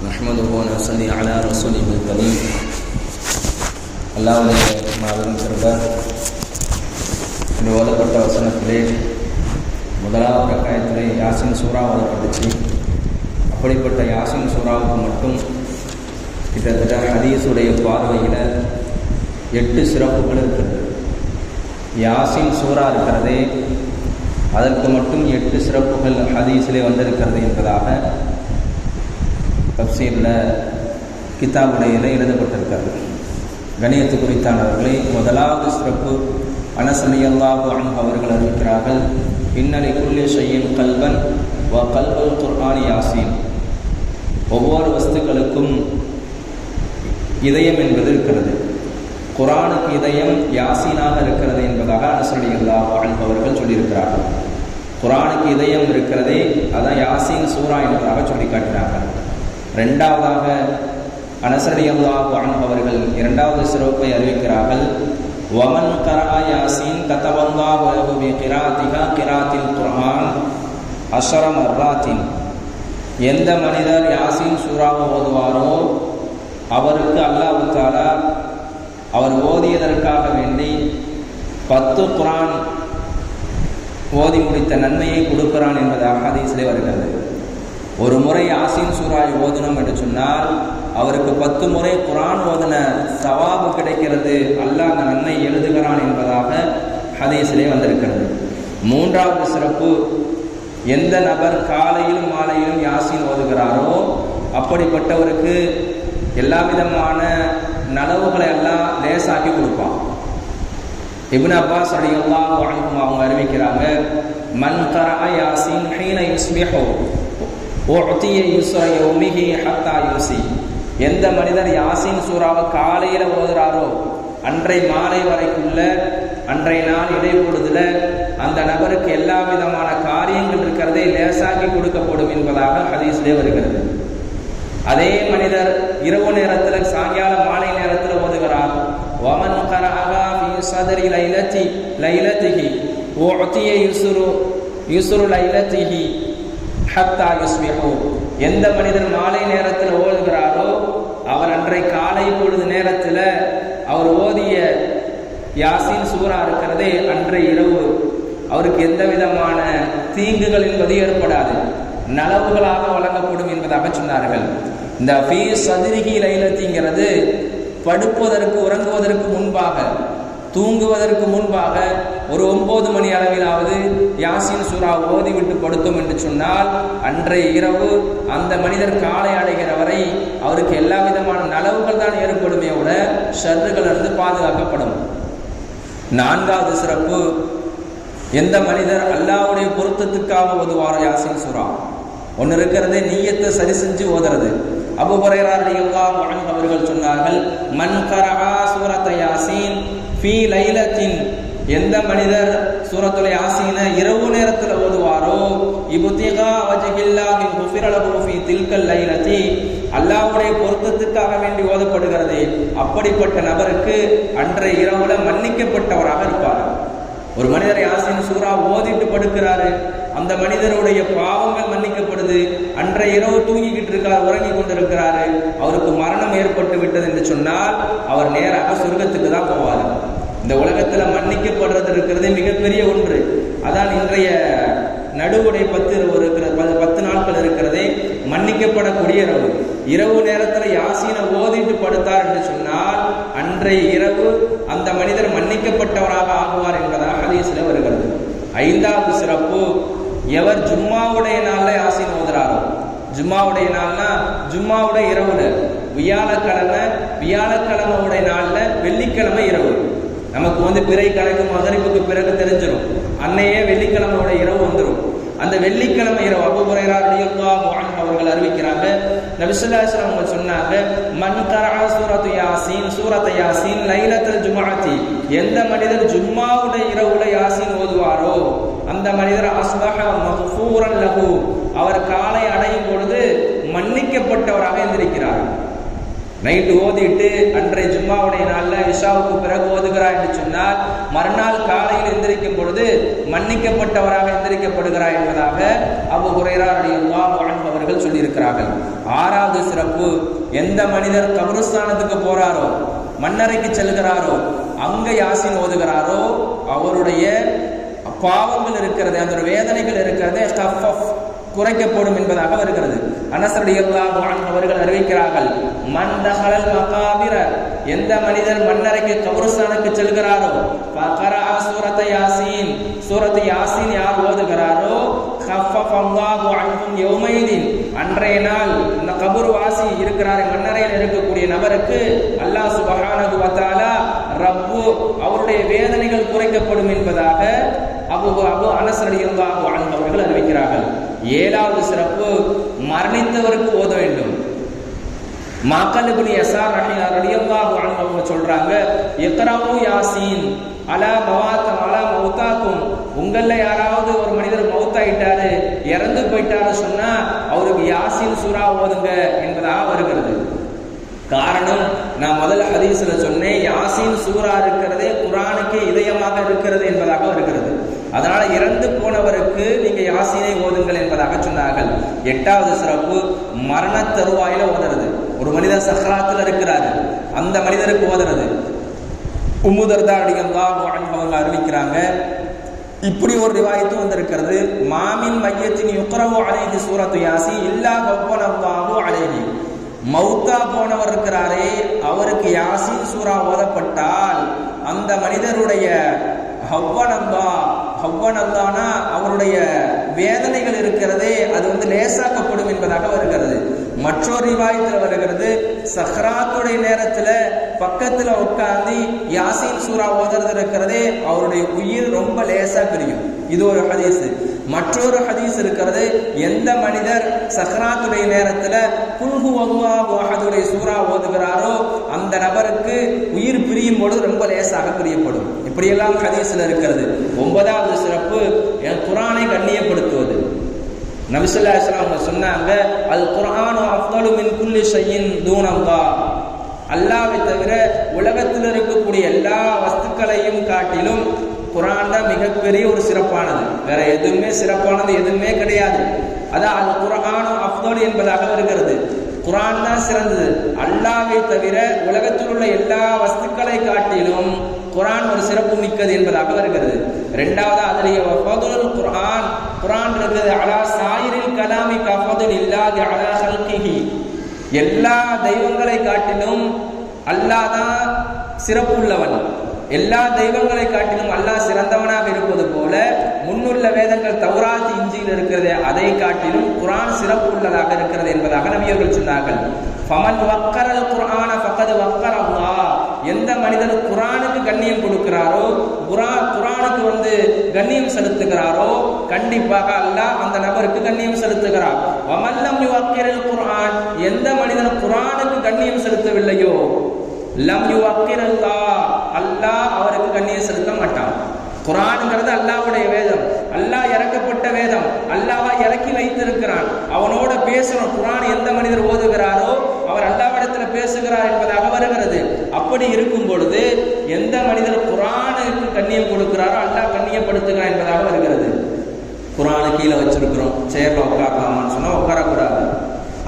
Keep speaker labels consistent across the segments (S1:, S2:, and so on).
S1: நஹ்மதுஹு வ நஸல்லி அலா ரசூலில் கரீம். அல்லாஹ்வுடைய மாபெரும் கிருபை. இந்த ஓதப்பட்ட வசனத்திலே முதலாவது ரக்காயத்திலே யாசின் சூரா ஓதப்பட்டுச்சு. அப்படிப்பட்ட யாசின் சூறாவுக்கு மட்டும் கிட்டத்தட்ட ஹதீஸுடைய பார்வையில் 8 சிறப்புகள் இருக்கிறது. யாசின் சூரா இருக்கிறதே அதற்கு மட்டும் 8 சிறப்புகள் ஹதீஸிலே வந்திருக்கிறது என்பதாக தப்சீரில் கிதாபுடையில் எழுதப்பட்டிருக்கிறது. கணியத்து குறித்தானவர்களை முதலாவது சிறப்பு அனஸ் ரலியல்லாஹு அன்ஹு அவர்கள் அறிவிக்கிறார்கள், இன்னலி குல்லி ஷைஇன் கல்பன் வ கல்புல் குர்ஆனி யாசீன். ஒவ்வொரு வஸ்துக்களுக்கும் இதயம் என்பது இருக்கிறது. குர்ஆனுக்கு இதயம் யாசீனாக இருக்கிறது என்பதாக அனஸ் ரலியல்லாஹு அன்ஹு அவர்கள் சொல்லியிருக்கிறார்கள். குர்ஆனுக்கு இதயம் இருக்கிறதே அதான் யாசீன் சூரா என்பதாக சொல்லி காட்டினார்கள். இரண்டாவதாக அனஸ் ரலியல்லாஹு அன்ஹு அவர்கள் இரண்டாவது சிறப்பை அறிவிக்கிறார்கள், வமன் கரா யாசீன் கதபல்லாஹு லஹு பி கிராத்திஹா கிராத்தில் குர்ஆன் 10 மர்ராத்தின். எந்த மனிதர் யாசீன் சூராவை ஓதுவாரோ அவருக்கு அல்லாஹ் தஆலா அவர் ஓதியதற்காக வேண்டி 10 குர்ஆன் ஓதி முடித்த நன்மையை கொடுக்கிறான் என்பதாக ஹதீஸிலே வருகிறது. ஒரு முறை யாசீன் சூராவை ஓதணும் என்று சொன்னால் அவருக்கு 10 முறை குர்ஆன் ஓதின சவாபு கிடைக்கிறது, அல்லாஹ் அந்த நன்மை எழுதுகிறான் என்பதாக ஹதீஸிலே வந்திருக்கிறது. மூன்றாவது சிறப்பு, எந்த நபர் காலையிலும் மாலையிலும் யாசீன் ஓதுகிறாரோ அப்படிப்பட்டவருக்கு எல்லா விதமான நலவுகளை எல்லாம் லேசாக்கி கொடுப்பான். இப்னு அப்பாஸ் ரலியல்லாஹு அன்ஹு அவங்க அறிவிக்கிறாங்க, மன் கரஅ யாசீன் ஹீன யுஸ்பிஹு உஅதிய யுஸ்ர யௌமிஹி ஹத்தா யுசி. எந்த மனிதர் யாசீன் சூராவை காலையில் ஓதுறாரோ அன்றை மாலை வரைக்குள்ள அன்றைய நாள் இடைப்பொழுதுல அந்த நபருக்கு எல்லா விதமான காரியங்கள் இருக்கிறதே லேசாக்கி கொடுக்கப்படும் என்பதாக ஹதீஸிலே வருகிறது. அதே மனிதர் இரவு நேரத்தில் சாயங்கால மாலை நேரத்தில் ஓதுகிறார், வமன் கரஅஹா ஃபீ ஸத்ரி லைலத்திஹி உஅதிய யுஸ்ரு லைலத்திஹி ஹத்தா யுஸ்பிஹு. எந்த மனிதர் மாலை நேரத்தில் ஓதுகிறாரோ அவர் அன்றை காலை பொழுது நேரத்தில் அவர் ஓதிய யாசீன் சூரா இருக்கிறதே அன்றைய இரவு அவருக்கு எந்த விதமான தீங்குகள் என்பது ஏற்படாது, நலவுகளாக வழங்கப்படும் என்பதாக சொன்னார்கள். இந்த ஃபீ ஸத்ரிஹி லைலத்திங்கிறது படுப்பதற்கு உறங்குவதற்கு முன்பாக தூங்குவதற்கு முன்பாக ஒரு 9 மணி அளவிலாவது யாசீன் சூரா ஓதிவிட்டு படுத்தோம் என்று சொன்னால் அன்றைய இரவு அந்த மனிதர் காலை அடைகிற வரை அவருக்கு எல்லா விதமான நலவுகள் தான் ஏற்படுமே விட ஷர்றுகள் இருந்து பாதுகாக்கப்படும். நான்காவது சிறப்பு, எந்த மனிதர் அல்லாஹ்வுடைய பொருத்தத்துக்காக ஓதுவாரோ யாசீன் சூரா ஒன்று இருக்கிறதே நீயத்தை சரி செஞ்சு ஓதுறது. அபூ ஹுரைரா ரலியல்லாஹு அன்ஹு அவர்கள் சொன்னார்கள், மன் கரஅ சூரத்த யாசீன் ஃபீ லைலத்தின். எந்த மனிதர் சூரத்துல் யாசீனை இரவு நேரத்தில் ஓதுவாரோ இப்திகா வஜ்ஹில்லாஹி குஃபிர லஹு ஃபீ தில்கல் லைலத்தி. அல்லாஹ்வுடைய பொருத்தத்துக்காக வேண்டி ஓதப்படுகிறது அப்படிப்பட்ட நபருக்கு அன்றைய இரவுல மன்னிக்கப்பட்டவராக இருப்பார். ஒரு மனிதர் யாசீன் சூரா ஓதிட்டு படுக்கிறாரு, அந்த மனிதருடைய பாவங்கள் மன்னிக்கப்படுது. அன்றைய இரவு தூங்கிக்கிட்டு இருக்கார், உறங்கி கொண்டிருக்கிறாரு, அவருக்கு மரணம் ஏற்பட்டு விட்டது என்று சொன்னால் அவர் நேராக சொர்க்கத்துக்கு தான் போவார். இந்த உலகத்தில் மன்னிக்கப்படுறது இருக்கிறதே மிகப்பெரிய ஒன்று. அதான் இன்றைய நடுவுடைய 10 நாட்கள் இருக்கிறதே மன்னிக்கப்படக்கூடிய இரவு. இரவு நேரத்தில் யாசீனை ஓதிட்டு படுத்தார் என்று சொன்னால் அன்றைய இரவு அந்த மனிதர் மன்னிக்கப்பட்டவராக ஆகுவார் என்பதாக ஹதீஸில் வருகிறது. ஐந்தாவது சிறப்பு, எவர் ஜும்மாவுடைய நாள்ல யாசீன் ஓதுறாரோ, ஜும்மாவுடைய நாள்னா ஜும்மாவுடைய இரவுல வியாழக்கிழமையுடைய நாள்ல வெள்ளிக்கிழமை இரவு நமக்கு பிறை கணக்கு மகரிபுக்கு பிறகு தெரிஞ்சிடும், அன்னையே வெள்ளிக்கிழமையோட இரவு வந்துடும். அந்த வெள்ளிக்கிழமை இரவு அபூ ஹுரைரா ரலியல்லாஹு அன்ஹு அவர்கள் அறிவிக்கிறாங்க, நபி ஸல்லல்லாஹு அலைஹி வஸல்லம் அவங்க சொன்னாங்க, மன் கரஅ சூரத்த யாசீன் லைலத்துல் ஜும்ஆத்தி. எந்த மனிதர் ஜும்மாவுடைய இரவுல யாசீன் ஓதுவாரோ அந்த மனிதர் அஸ்பஹ மக்ஃபூரன் லஹு, அவர் காலை அடையும் பொழுது மன்னிக்கப்பட்டவராக எந்திருக்கிறார். நைட்டு ஓதிட்டு அன்றைய ஜும்மாவுடைய நாளில் இஷாவுக்கு பிறகு ஓதுகிறார் என்று சொன்னால் மறுநாள் காலையில் எந்திரிக்கும் பொழுது மன்னிக்கப்பட்டவராக எந்திரிக்கப்படுகிறார் என்பதாக அபூ ஹுரைரா ரலியல்லாஹு அன்ஹு அவர்கள் சொல்லியிருக்கிறார்கள். ஆறாவது 4வது சிறப்பு, எந்த மனிதர் கபருஸ்தானத்துக்கு போறாரோ, மண்ணறைக்கு செல்கிறாரோ, அங்க யாசின் ஓதுகிறாரோ அவருடைய பாவங்கள் இருக்கிறது, அந்த வேதனைகள் இருக்கிறது ஸ்டஃப் குறைக்கப்படும் என்பதாக வருகிறது. அனஸ் ரலியல்லாஹு அன்ஹு அவர்கள் அறிவிக்கிறார்கள், மன் தஹலல் மகாபிர, எந்த மனிதர் மண்ணறைக்கு கபருஸ்தானுக்கு செல்கிறாரோ, ஃபகரா சூரத் யாசீன், சூரத் யாசீன் யார் ஓதுகிறாரோ, கஃபஃபல்லாஹு அன்ஹும் யௌமைதின், அன்றைய நாள் இந்த கபர் வாசி இருக்கிறார் மண்ணறையில் இருக்கக்கூடிய நபருக்கு அல்லாஹ் சுப்ஹானஹு வ தஆலா ரப்பு அவருடைய வேதனைகள் குறைக்கப்படும் என்பதாக அபூ அனஸ் ரலியல்லாஹு அன்ஹு அவர்கள் அறிவிக்கிறார்கள். 7வது சிறப்பு, மரணித்தவருக்கு ஓத வேண்டும். மாக்கல் இப்னு யஸார் ரலியல்லாஹு அன்ஹு அவங்க சொல்றாங்க, இக்ராஉ யாசீன் அலா மௌதாக்கும், உங்கள யாராவது ஒரு மனிதர் மௌத்தாயிட்டாரு, இறந்து போயிட்டாரு சொன்னா அவருக்கு யாசீன் சூரா ஓதுங்க என்பதாக வருகிறது. காரணம், நான் முதல்ல ஹதீஸ்ல சொன்னேன், யாசீன் சூரா இருக்கிறதே குர்ஆனுக்கு இதயமாக இருக்கிறது என்பதாக வருகிறது. அதனால இறந்து போனவருக்கு நீங்க யாசீனை ஓதுங்கள் என்பதாக சொன்னார்கள். 8வது சிறப்பு, மரண தருவாயில ஓதுறது. ஒரு மனிதர் சக்ராத்துல இருக்கிறாரு, அந்த மனிதருக்கு ஓதுறது. உம்மு தர்தா ரலியல்லாஹு அன்ஹா அவங்க அறிவிக்கிறாங்க, இப்படி ஒரு ரிவாயத்து வந்திருக்கிறது, மாமின் மையத்தின் யுக்ரவு அலைஹி சூரத்து யாசீன் இல்லா கவ்வனல்லாஹு அலைஹி, மௌத்தா போனவர் இருக்கிறாரே அவருக்கு யாசீன் சூரா ஓதப்பட்டால் அந்த மனிதருடைய ஹவ்வனல்லானா அவருடைய வேதனைகள் இருக்கிறதே அது லேசாக்கப்படும் என்பதாக வருகிறது. மற்றொரு ரிவாயத்தில் வருகிறது, சஹ்ராத்துடைய நேரத்துல பக்கத்துல உட்கார்ந்து யாசீன் சூரா ஓதுறது இருக்கிறதே அவருடைய உயிர் ரொம்ப லேசா பிரியும். இது ஒரு ஹதீஸ். மற்றொரு ஹதீஸ் இருக்கிறது, எந்த மனிதர் சஹ்ராத்துடைய நேரத்துல குல் ஹுவல்லாஹு அஹதுடைய சூரா ஓதுகிறாரோ அந்த நபருக்கு உயிர் பிரியும் பொழுது ரொம்ப லேசாக பிரியப்படும். இப்படியெல்லாம் ஹதீஸ்ல இருக்கிறது. 9வது சிறப்பு, குர்ஆனை கண்ணியப்படுத்துவது. நபி ஸல்லல்லாஹு அலைஹி வஸல்லம் அவங்க சொன்னாங்க, அல் குர்ஆனு அஃதலு மின் குல்லி ஷைஇன் தூனல்லாஹ், அல்லாஹ்வை தவிர உலகத்தில் இருக்கக்கூடிய எல்லா வஸ்துக்களையும் காட்டிலும் குர்ஆன் தான் மிகப்பெரிய ஒரு சிறப்பானது. வேற எதுவுமே சிறப்பானது எதுவுமே கிடையாது. அதான் அல் குர்ஆனு அஃதலு என்பதாக வருகிறது. குர்ஆன் தான் சிறந்தது. அல்லாஹ்வை தவிர உலகத்தில் உள்ள எல்லா வஸ்துக்களை காட்டிலும் குர்ஆன் ஒரு சிறப்பு மிக்கது என்பதாக வருகிறது. 2வது அதிலேயே வஃதுல் குர்ஆன், குர்ஆன் இருக்குது அலா சாயிரில் கலாமி கஃதுல் இல்லாஹி அலா ஹல்கிஹி, எல்லா தெய்வங்களை காட்டிலும் அல்லாஹ் தான் சிறப்பு உள்ளவன். எல்லா தெய்வங்களை காட்டிலும் அல்லாஹ் சிறந்தவனாக இருப்பது போல முன்னுள்ள வேதங்கள் தௌராத் இஞ்சில் இருக்கிறது அதை காட்டிலும் குர்ஆன் சிறப்பு உள்ளதாக இருக்கிறது என்பதாக நபியர்கள் சொன்னார்கள். ஃபமன் வக்கரல் குர்ஆன ஃபகத் வக்கர அல்லாஹ், எந்த மனிதர் குர்ஆனுக்கு கண்ணியம் கொடுக்கிறாரோ, குர்ஆனுக்கு கண்ணியம் செலுத்துகிறாரோ கண்டிப்பாக அல்லாஹ் அந்த நபருக்கு கண்ணியம் செலுத்துகிறார். வமன் லம் யுவக்கிரில் குர்ஆன், எந்த மனிதர் குர்ஆனுக்கு கண்ணியம் செலுத்தவில்லையோ லம் யுவக்கிர் அல்லாஹ், அல்லாஹ் அவருக்கு கண்ணியம் செலுத்த மாட்டான். குர்ஆன்ங்கிறது அல்லாஹ்வுடைய வேதம், அல்லாஹ் இறக்கப்பட்ட வேதம், அல்லாஹ் இறக்கி வைத்திருக்கிறான். அவனோட பேசணும். குர்ஆன் எந்த மனிதர் ஓதுகிறாரோ அவர் அல்லாஹ்விடத்துல பேசுகிறார் என்பதாக வருகிறது. அப்படி இருக்கும் பொழுது எந்த மனிதர் குர்ஆனுக்கு கண்ணியம் கொடுக்கிறாரோ அல்லாஹ் கண்ணியப்படுத்துகிறார் என்பதாக வருகிறது. குர்ஆனை கீழே வச்சிருக்கிறோம், சேர்ல உட்காரலாமான்னு சொன்னா உட்காரக்கூடாது,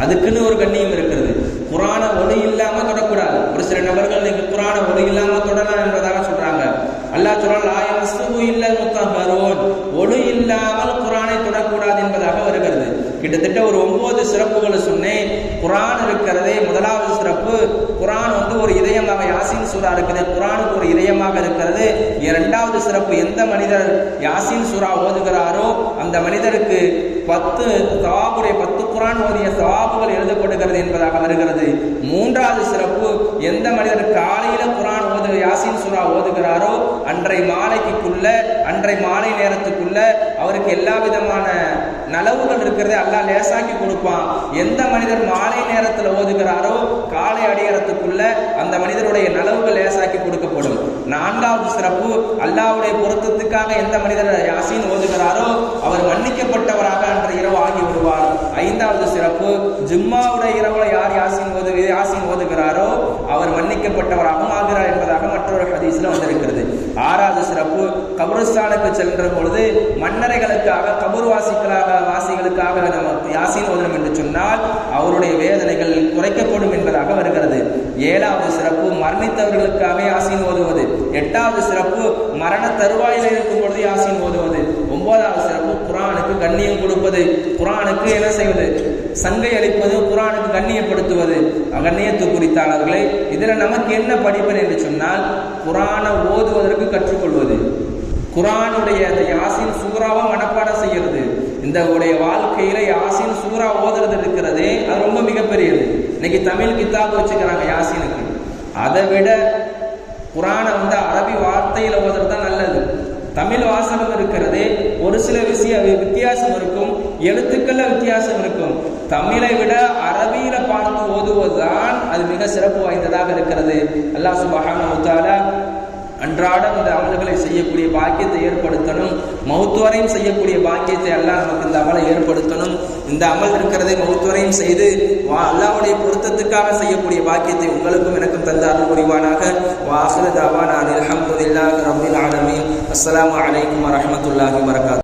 S1: அதுக்குன்னு ஒரு கண்ணியம் இருக்கிறது. குர்ஆனை ஒளி இல்லாம தொடக்கூடாது. ஒரு சில நபர்கள் நீங்க குர்ஆனை ஒளி இல்லாம தொடலாம் என்பதாக சொல்றாங்க. அல்லாஹ் சொல்றான், லா யமஸ்ஸுஹு இல்லல் முத்தஹ்ஹரூன், ஒளி இல்லாமல் குர்ஆனை தொடக்கூடாது என்பதாக வருகிறது. கிட்டத்தட்ட ஒரு 9 சிறப்புகளை சொன்னேன். குர்ஆன் இருக்கிறதே, முதலாவது சிறப்பு குர்ஆன் ஒரு இதயமாக, யாசீன் சூரா இருக்குது, குர்ஆனுக்கு ஒரு இதயமாக இருக்கிறது. 2வது சிறப்பு, எந்த மனிதர் யாசீன் சூரா ஓதுகிறாரோ அந்த மனிதருக்கு 10 சவாபுடைய 10 குர்ஆன் ஓதிய சவாபுகள் எழுதப்படுகிறது என்பதாக வருகிறது. 3வது சிறப்பு, எந்த மனிதர் காலையில குர்ஆன் யாசீன் சூரா ஓதுகிறாரோ அன்றை மாலை நேரத்துக்குள்ள அவருக்கு எல்லா விதமான நலவுகள் இருக்கிறது அல்லாஹ் லேசாக்கி கொடுப்பான். எந்த மனிதர் மாலை நேரத்தில் ஓதுகிறாரோ காலை அடையறதுக்குள்ள அந்த மனிதருடைய நலவுகள் லேசாக்கி கொடுக்கப்படும். 4வது சிறப்பு, அல்லாஹ்வுடைய பொருத்தத்துக்காக எந்த மனிதர் யாசீன் ஓதுகிறாரோ அவர் மன்னிக்கப்பட்டவராக அன்று இரவு ஆகி விடுவார். 5வது சிறப்பு, ஜும்மாவுடைய இரவுல யார் யாசீன் ஓதுகிறாரோ அவர் மன்னிக்கப்பட்டவராகவும் ஆகிறார் என்பதாக மற்றொரு ஹதீஸ்ல வந்திருக்கிறது. 6வது சிறப்பு, கபருஸ்தானுக்கு சென்ற பொழுது மன்னரைகளுக்காக கபூர்வாசிகளுக்காக நம்ம யாசீன் ஓதணும் என்று சொன்னால் அவருடைய வேதனைகள் ஏழாவது சிறப்பு மரணித்தவர்களுக்காக யாசீன் ஓதுவது. எட்டாவது சிறப்பு மரண தருவாயில் இருக்கும் பொழுது யாசீன் ஓதுவது. ஒன்பதாவது சிறப்பு குர்ஆனுக்கு கண்ணியம் கொடுப்பது, குர்ஆனுக்கு என்ன செய்வது, சங்கை அளிப்பது, குர்ஆனுக்கு கண்ணியப்படுத்துவது. கண்ணியத்து குறித்தாளர்களே, இதில் நமக்கு என்ன படிப்பன் என்று சொன்னால், குர்ஆனை ஓதுவதற்கு கற்றுக்கொள்வது, குர்ஆனுடைய அந்த யாசீன் சூறாவை மனப்பாடம் செய்யறது. இந்த உடைய வாழ்க்கையில யாசீன் சூறா ஓதுறது இருக்கிறதே அது ரொம்ப மிகப்பெரியது. இன்னைக்கு தமிழ் கித்தாப் வச்சுக்கிறாங்க யாசீனுக்கு. அதை விட குர்ஆனை அரபி வார்த்தையில ஓதுறது தான் நல்லது. தமிழ் வாசகம் இருக்கிறதே ஒரு சில வித்தியாசம் இருக்கும், எழுத்துக்கள்ல வித்தியாசம் இருக்கும். தமிழை விட அரபியில பார்த்து ஓதுவதுதான் அது மிக சிறப்பு வாய்ந்ததாக இருக்கிறது. அல்லாஹ் சுப்ஹானஹு வ தஆலா அன்றாடம் இந்த அமல்களை செய்யக்கூடிய பாக்கியத்தை ஏற்படுத்தணும். மௌத் வரையும் செய்யக்கூடிய பாக்கியத்தை அல்லாஹ் நமக்கு இந்த அமலை ஏற்படுத்தணும். இந்த அமல் இருக்கிறதை மௌத் வரையும் செய்து அல்லாஹ்வுடைய பொருத்தத்துக்காக செய்யக்கூடிய பாக்கியத்தை உங்களுக்கும் எனக்கும் தந்த அருள் புரிவானாக. வ ஆகிரு தஅவானா அல்ஹம்துலில்லாஹி ரப்பில் ஆலமீன். அஸ்ஸலாமு அலைக்கும் வரஹ்மத்துல்லாஹி வபரகாத்துஹு.